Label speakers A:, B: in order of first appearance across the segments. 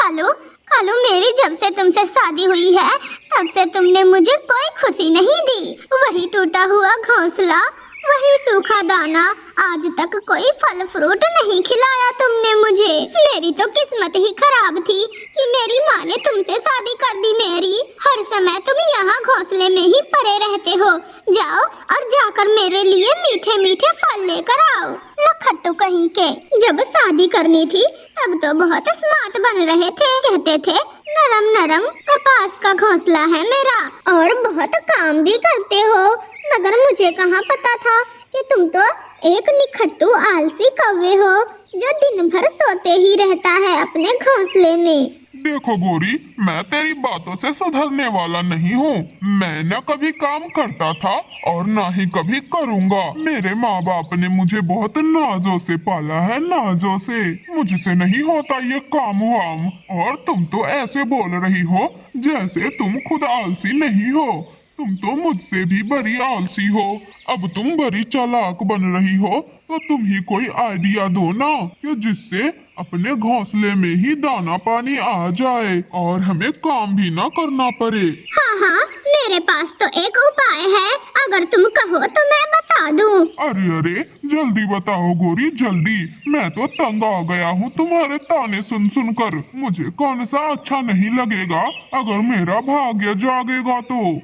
A: कालू कालू, मेरी जब से तुमसे शादी हुई है तब से तुमने मुझे कोई खुशी नहीं दी। वही टूटा हुआ घोंसला, वही सूखा दाना, आज तक कोई फल फ्रूट नहीं खिलाया तुमने मुझे। मेरी तो किस्मत ही खराब थी कि मेरी माँ ने तुमसे शादी कर दी मेरी। हर समय तुम यहाँ घोंसले में ही पड़े रहते हो। जाओ और जाकर मेरे लिए मीठे मीठे फल लेकर आओ। नखट्टू कहीं के, जब शादी करनी थी तब तो बहुत स्मार्ट बन रहे थे, कहते थे नरम नरम कपास का घोंसला है मेरा और बहुत काम भी करते हो। मगर मुझे कहाँ पता था कि तुम तो एक निखट्टू आलसी कौवे हो जो दिन भर सोते ही रहता है अपने घोंसले में।
B: देखो गोरी, मैं तेरी बातों से सुधरने वाला नहीं हूँ। मैं न कभी काम करता था और न ही कभी करूँगा। मेरे माँ बाप ने मुझे बहुत नाजों से पाला है, नाजों से। मुझसे नहीं होता ये काम वाम। और तुम तो ऐसे बोल रही हो जैसे तुम खुद आलसी नहीं हो। तुम तो मुझसे भी बड़ी आलसी हो। अब तुम बड़ी चालाक बन रही हो तो तुम ही कोई आइडिया दो ना कि जिससे अपने घोंसले में ही दाना पानी आ जाए और हमें काम भी ना करना पड़े।
A: हाँ, मेरे पास तो एक उपाय है, अगर तुम कहो तो मैं बता दूं।
B: अरे जल्दी बताओ गोरी, जल्दी। मैं तो तंग आ गया हूँ तुम्हारे ताने सुन सुन कर। मुझे कौन सा अच्छा नहीं लगेगा अगर मेरा भाग्य जागेगा तो।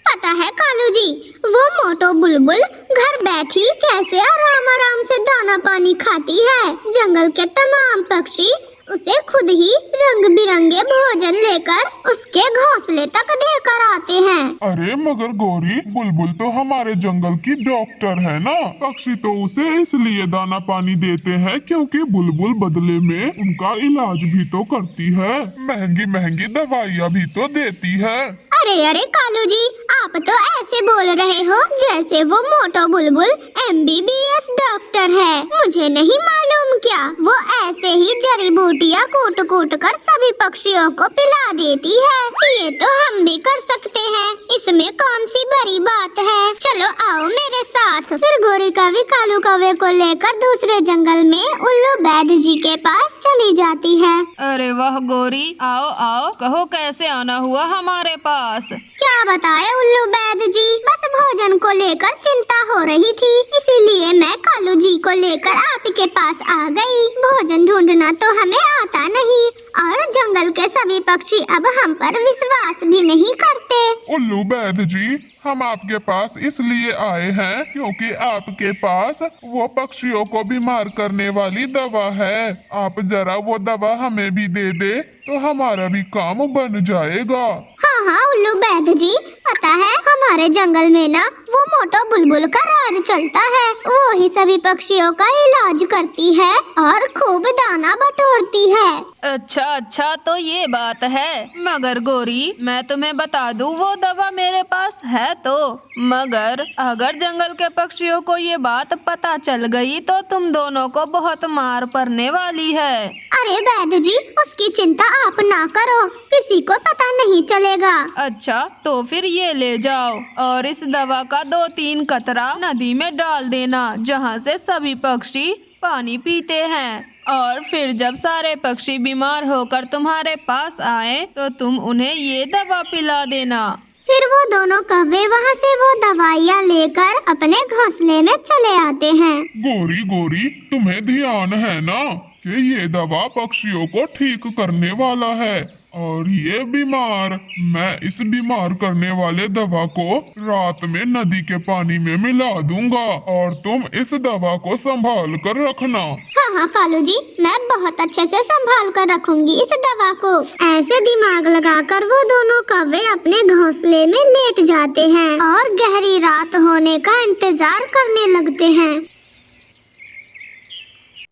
A: पता है कालू जी, वो मोटो बुलबुल घर बैठी कैसे आराम आराम से दाना पानी खाती है। जंगल के तमाम पक्षी उसे खुद ही रंग बिरंगे भोजन लेकर उसके घोंसले तक देकर आते हैं।
B: अरे मगर गोरी, बुलबुल तो हमारे जंगल की डॉक्टर है ना। पक्षी तो उसे इसलिए दाना पानी देते हैं क्योंकि बुलबुल बदले में उनका इलाज भी तो करती है, महंगी महंगी दवाइयाँ भी तो देती है।
A: अरे कालू जी, आप तो ऐसे बोल रहे हो जैसे वो मोटो बुलबुल MBBS डॉक्टर है। मुझे नहीं मालूम क्या वो ऐसे ही जड़ी बूटियाँ कूट कूट कर सभी पक्षियों को पिला देती है। ये तो हम भी कर सकते हैं, इसमें कौन सी बड़ी बात है। चलो आओ मेरे साथ। फिर गोरी कवि कालू कौवे को लेकर दूसरे जंगल में उल्लू बैद जी के पास चली जाती है।
C: अरे वाह गोरी, आओ आओ, कहो कैसे आना हुआ हमारे पास।
A: क्या बताए उल्लू बैद जी, बस भोजन को लेकर चिंता हो रही थी, इसीलिए मैं कालू जी को लेकर आपके पास आ गई। भोजन ढूंढना तो हमें आता नहीं और जंगल के सभी पक्षी अब हम पर विश्वास भी नहीं करते।
B: उल्लू बैद जी, हम आपके पास इसलिए आए हैं क्योंकि आपके पास वो पक्षियों को बीमार करने वाली दवा है। आप जरा वो दवा हमें भी दे दे तो हमारा भी काम बन जाएगा।
A: हाँ उल्लू बैद जी, पता है हमारे जंगल में ना वो मोटो बुलबुल का राज चलता है। वो ही सभी पक्षियों का इलाज करती है और खूब दाना बटोरती है।
C: अच्छा, तो ये बात है। मगर गोरी, मैं तुम्हें बता दूं वो दवा मेरे पास है तो, मगर अगर जंगल के पक्षियों को ये बात पता चल गई तो तुम दोनों को बहुत मार पड़ने वाली है।
A: अरे बैद जी, उसकी चिंता आप ना करो, किसी को पता नहीं चलेगा।
C: अच्छा, तो फिर ये ले जाओ और इस दवा का 2-3 कतरा नदी में डाल देना जहाँ से सभी पक्षी पानी पीते हैं। और फिर जब सारे पक्षी बीमार होकर तुम्हारे पास आए तो तुम उन्हें ये दवा पिला देना।
A: फिर वो दोनों कौवे वहाँ से वो दवाइयाँ लेकर अपने घोंसले में चले आते हैं।
B: गोरी, तुम्हें ध्यान है ना कि ये दवा पक्षियों को ठीक करने वाला है और ये बीमार, मैं इस बीमार करने वाले दवा को रात में नदी के पानी में मिला दूंगा और तुम इस दवा को संभाल कर रखना।
A: हाँ कालू जी, मैं बहुत अच्छे से संभाल कर रखूंगी इस दवा को। ऐसे दिमाग लगाकर वो दोनों कौवे अपने घोंसले में लेट जाते हैं और गहरी रात होने का इंतजार करने लगते हैं।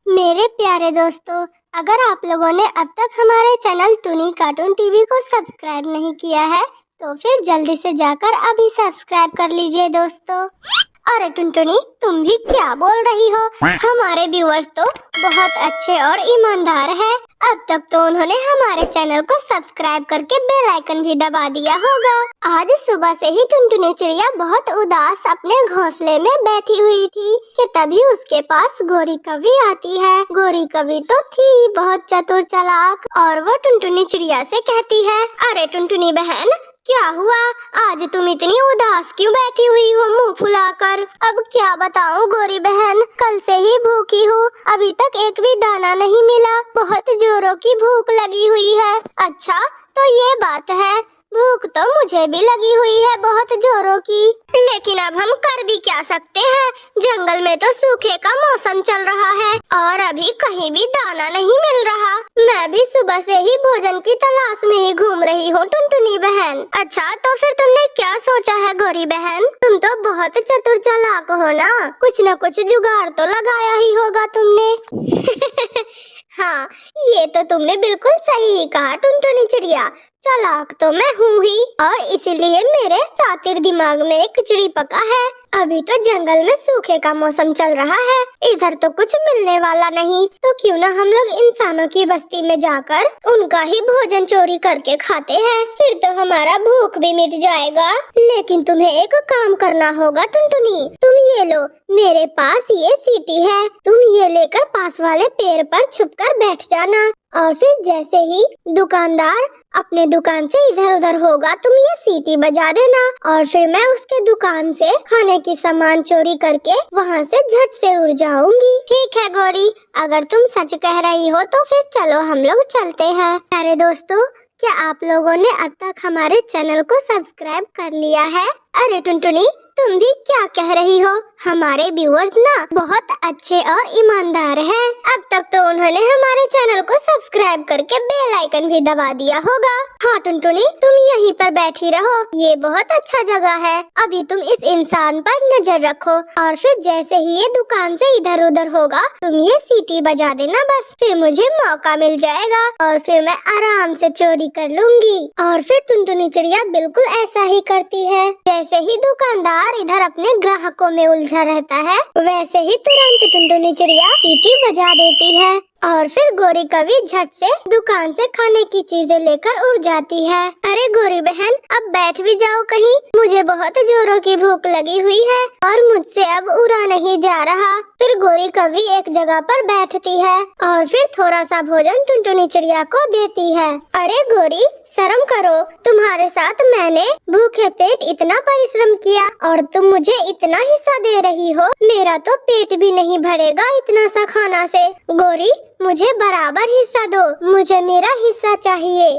A: मेरे प्यारे दोस्तों, अगर आप लोगों ने अब तक हमारे चैनल टूनी कार्टून टीवी को सब्सक्राइब नहीं किया है तो फिर जल्दी से जाकर अभी सब्सक्राइब कर लीजिए दोस्तों। अरे टुनटुनी, तुम भी क्या बोल रही हो? हमारे व्यूअर्स तो बहुत अच्छे और ईमानदार हैं। अब तक तो उन्होंने हमारे चैनल को सब्सक्राइब करके बेल आइकन भी दबा दिया होगा। आज सुबह से ही टुनटुनी चिड़िया बहुत उदास अपने घोंसले में बैठी हुई थी कि तभी उसके पास गोरी कवि आती है। गोरी कवि तो थी ही बहुत चतुर चालाक और वो टुनटुनी चिड़िया से कहती है, अरे टुनटुनी बहन, क्या हुआ? आज तुम इतनी उदास क्यों बैठी हुई हो मुंह फुलाकर? अब क्या बताऊं गोरी बहन, कल से ही भूखी हूँ, अभी तक एक भी दाना नहीं मिला। बहुत जोरों की भूख लगी हुई है। अच्छा, तो ये बात है, भूख तो मुझे भी लगी हुई है बहुत जोरों की, लेकिन अब हम कर भी क्या सकते हैं? जंगल में तो सूखे का मौसम चल रहा है और अभी कहीं भी दाना नहीं मिल रहा। मैं भी सुबह से ही भोजन की तलाश में ही घूम रही हूँ टुनटुनी बहन। अच्छा, तो फिर तुमने क्या सोचा है गोरी बहन? तुम तो बहुत चतुर चालाक हो ना, कुछ न कुछ जुगाड़ तो लगाया ही होगा तुमने। हाँ, ये तो तुमने बिल्कुल सही कहा टुनटुनी चिड़िया। चालाक तो मैं हूँ ही और इसीलिए मेरे चातिर दिमाग में एक खिचड़ी पका है। अभी तो जंगल में सूखे का मौसम चल रहा है, इधर तो कुछ मिलने वाला नहीं, तो क्यों ना हम लोग इंसानों की बस्ती में जाकर उनका ही भोजन चोरी करके खाते हैं, फिर तो हमारा भूख भी मिट जाएगा। लेकिन तुम्हें एक काम करना होगा टुनटुनी, तुम ये लो, मेरे पास ये सीटी है, तुम ये लेकर पास वाले पेड़ पर छुपकर बैठ जाना और फिर जैसे ही दुकानदार अपने दुकान से इधर उधर होगा, तुम ये सीटी बजा देना और फिर मैं उसके दुकान से खाने की सामान चोरी करके वहाँ से झट से उड़ जाऊंगी। ठीक है गोरी, अगर तुम सच कह रही हो तो फिर चलो हम लोग चलते हैं। अरे दोस्तों, क्या आप लोगों ने अब तक हमारे चैनल को सब्सक्राइब कर लिया है? अरे टुनटुनी, तुम भी क्या कह रही हो? हमारे व्यूअर्स ना बहुत अच्छे और ईमानदार हैं। अब तक तो उन्होंने हमारे चैनल को सब्सक्राइब करके बेल आइकन भी दबा दिया होगा। हाँ टुनटुनी, तुम यहीं पर बैठी रहो, ये बहुत अच्छा जगह है। अभी तुम इस इंसान पर नजर रखो और फिर जैसे ही ये दुकान से इधर उधर होगा, तुम ये सीटी बजा देना बस, फिर मुझे मौका मिल जाएगा और फिर मैं आराम से चोरी कर लूंगी। और फिर टुनटुनी चिड़िया बिल्कुल ऐसा ही करती है। जैसे ही दुकानदार इधर अपने ग्राहकों में उलझा रहता है, वैसे ही तुरंत टुनटुनी चिड़िया सीटी बजा देती है और फिर गोरी कवि झट से दुकान से खाने की चीजें लेकर उड़ जाती है। अरे गोरी बहन, अब बैठ भी जाओ कहीं, मुझे बहुत जोरों की भूख लगी हुई है और मुझसे अब उड़ा नहीं जा रहा। फिर गोरी कवि एक जगह पर बैठती है और फिर थोड़ा सा भोजन टुनटुनी चिड़िया को देती है। अरे गोरी, शर्म करो, तुम्हारे साथ मैंने भूखे पेट इतना परिश्रम किया और तुम मुझे इतना हिस्सा दे रही हो, मेरा तो पेट भी नहीं भरेगा इतना सा खाना से। गोरी, मुझे बराबर हिस्सा दो, मुझे मेरा हिस्सा चाहिए।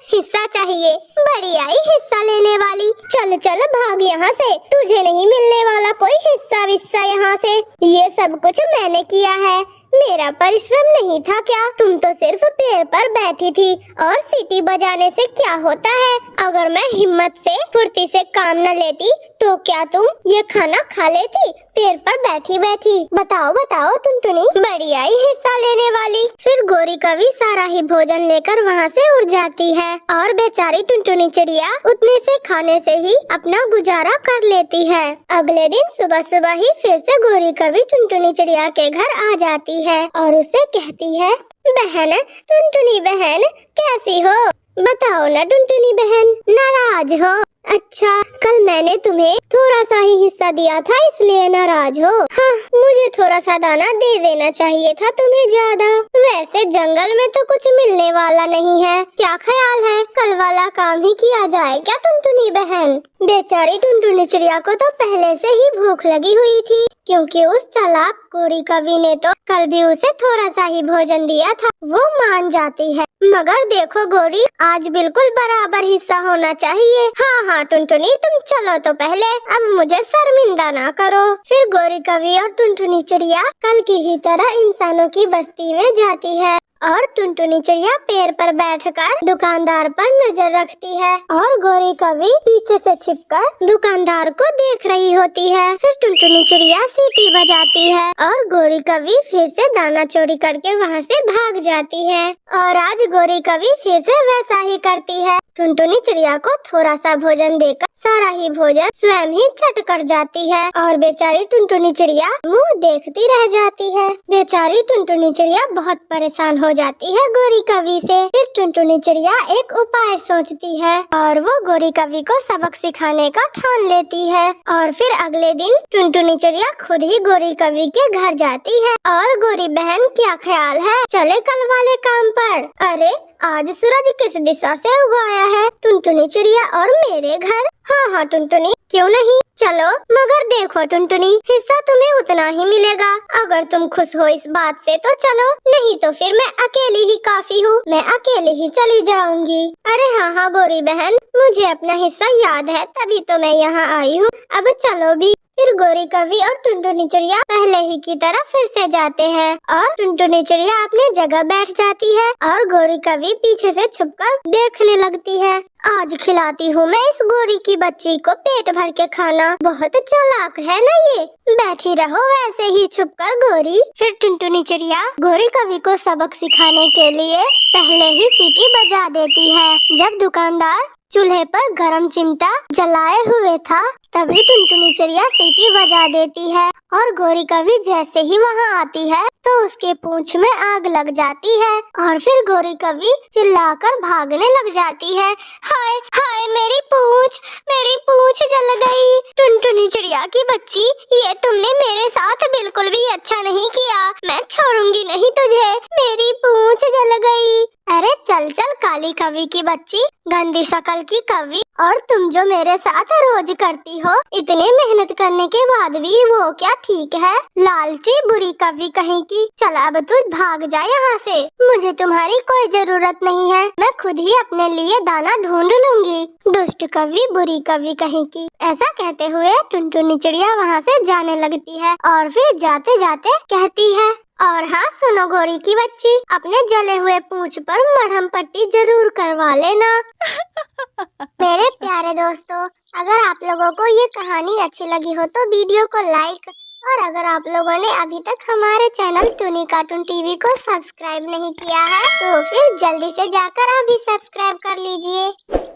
A: हिस्सा चाहिए? बड़ी आई हिस्सा लेने वाली, चल चल भाग यहाँ से, तुझे नहीं मिलने वाला कोई हिस्सा विस्सा यहाँ से। ये सब कुछ मैंने किया है, मेरा परिश्रम नहीं था क्या? तुम तो सिर्फ पेड़ पर बैठी थी और सीटी बजाने से क्या होता है? अगर मैं हिम्मत से फुर्ती से काम न लेती तो क्या तुम ये खाना खा लेती पेड़ पर बैठी बैठी? बताओ बताओ टुनटुनी, बड़ी आई हिस्सा लेने वाली। फिर गोरी कवि सारा ही भोजन लेकर वहाँ से उड़ जाती है और बेचारी टुनटुनी चिड़िया उतने से खाने से ही अपना गुजारा कर लेती है। अगले दिन सुबह सुबह ही फिर से गोरी कवि टुनटुनी चिड़िया के घर आ जाती है और उसे कहती है, बहन, टुनटुनी बहन कैसी हो? बताओ ना टुनटुनी बहन, नाराज हो? अच्छा, कल मैंने तुम्हें थोड़ा सा ही हिस्सा दिया था इसलिए नाराज हो? हाँ, मुझे थोड़ा सा दाना दे देना चाहिए था तुम्हें ज्यादा। वैसे जंगल में तो कुछ मिलने वाला नहीं है, क्या ख्याल है कल वाला काम ही किया जाए क्या टुनटुनी बहन? बेचारी टुनटुनी चिड़िया को तो पहले से ही भूख लगी हुई थी, क्योंकि उस चालाक गोरी कवि ने तो कल भी उसे थोड़ा सा ही भोजन दिया था। वो मान जाती है, मगर देखो गोरी, आज बिल्कुल बराबर हिस्सा होना चाहिए। हाँ हाँ टुनटुनी, तुम चलो तो पहले, अब मुझे शर्मिंदा ना करो। फिर गोरी कवि और टुनटुनी चिड़िया कल की ही तरह इंसानों की बस्ती में जाती है और टुनटुनी चिड़िया पेड़ पर बैठकर दुकानदार पर नजर रखती है और गोरी कवि पीछे से छिपकर दुकानदार को देख रही होती है। फिर टुनटुनी चिड़िया सीटी बजाती है और गोरी कवि फिर से दाना चोरी करके वहाँ से भाग जाती है। और आज गोरी कवि फिर से वैसा ही करती है, टुनटुनी चिड़िया को थोड़ा सा भोजन देकर सारा ही भोजन स्वयं ही चट कर जाती है और बेचारी टुनटुनी चिड़िया मुंह देखती रह जाती है। बेचारी टुनटुनी चिड़िया बहुत परेशान हो जाती है गोरी कवि से। फिर टुनटुनी चिड़िया एक उपाय सोचती है और वो गोरी कवि को सबक सिखाने का ठान लेती है। और फिर अगले दिन टुनटुनी चिड़िया खुद ही गोरी कवि के घर जाती है। और गोरी बहन, क्या ख्याल है, चले कल वाले काम पर? अरे आज सूरज किस दिशा से उगाया है? टुनटुनी चिड़िया और मेरे घर। हाँ टुनटुनी, क्यों नहीं, चलो। मगर देखो टुनटुनी, हिस्सा तुम्हें उतना ही मिलेगा। अगर तुम खुश हो इस बात से तो चलो, नहीं तो फिर मैं अकेली ही काफी हूँ, मैं अकेली ही चली जाऊंगी। अरे हाँ गोरी बहन, मुझे अपना हिस्सा याद है, तभी तो मैं यहाँ आई हूँ। अब चलो भी। फिर गोरी कवि और टुनटुनी चिड़िया पहले ही की तरह फिर से जाते हैं और टुनटुनी चिड़िया अपनी जगह बैठ जाती है और गोरी कवि पीछे से छुपकर देखने लगती है। आज खिलाती हूँ मैं इस गोरी की बच्ची को पेट भर के खाना। बहुत चालाक है ना ये। बैठी रहो वैसे ही छुपकर गोरी। फिर टुनटुनी चिड़िया गोरी कवि को सबक सिखाने के लिए पहले ही सीटी बजा देती है। जब दुकानदार चूल्हे पर गरम चिमटा जलाए हुए था, तभी टुनटुनी चिड़िया सीटी बजा देती है और गोरी कवि जैसे ही वहाँ आती है तो उसके पूंछ में आग लग जाती है और फिर गोरी कवि चिल्लाकर भागने लग जाती है। हाय हाय, मेरी पूंछ जल गई। टुनटुनी चिड़िया की बच्ची, ये तुमने मेरे साथ बिल्कुल भी अच्छा नहीं किया। मैं छोड़ूंगी नहीं तुझे, मेरी पूंछ जल गई। अरे चल काली कवि की बच्ची, गंदी शक्ल की कवि, और तुम जो मेरे साथ रोज करती हो, इतने मेहनत करने के बाद भी वो क्या ठीक है? लालची बुरी कवि कहीं की। चल अब तू भाग जा यहाँ से, मुझे तुम्हारी कोई जरूरत नहीं है, मैं खुद ही अपने लिए दाना ढूंढ लूंगी। दुष्ट कवि, बुरी कवि कहीं की। ऐसा कहते हुए टुनटुनी चिड़िया वहाँ से जाने लगती है और फिर जाते जाते कहती है, और हाँ सुनो गोरी की बच्ची, अपने जले हुए पूंछ पर मरहम पट्टी जरूर करवा लेना। मेरे प्यारे दोस्तों, अगर आप लोगों को ये कहानी अच्छी लगी हो तो वीडियो को लाइक, और अगर आप लोगों ने अभी तक हमारे चैनल टूनी कार्टून टीवी को सब्सक्राइब नहीं किया है तो फिर जल्दी से जाकर अभी सब्सक्राइब कर लीजिए।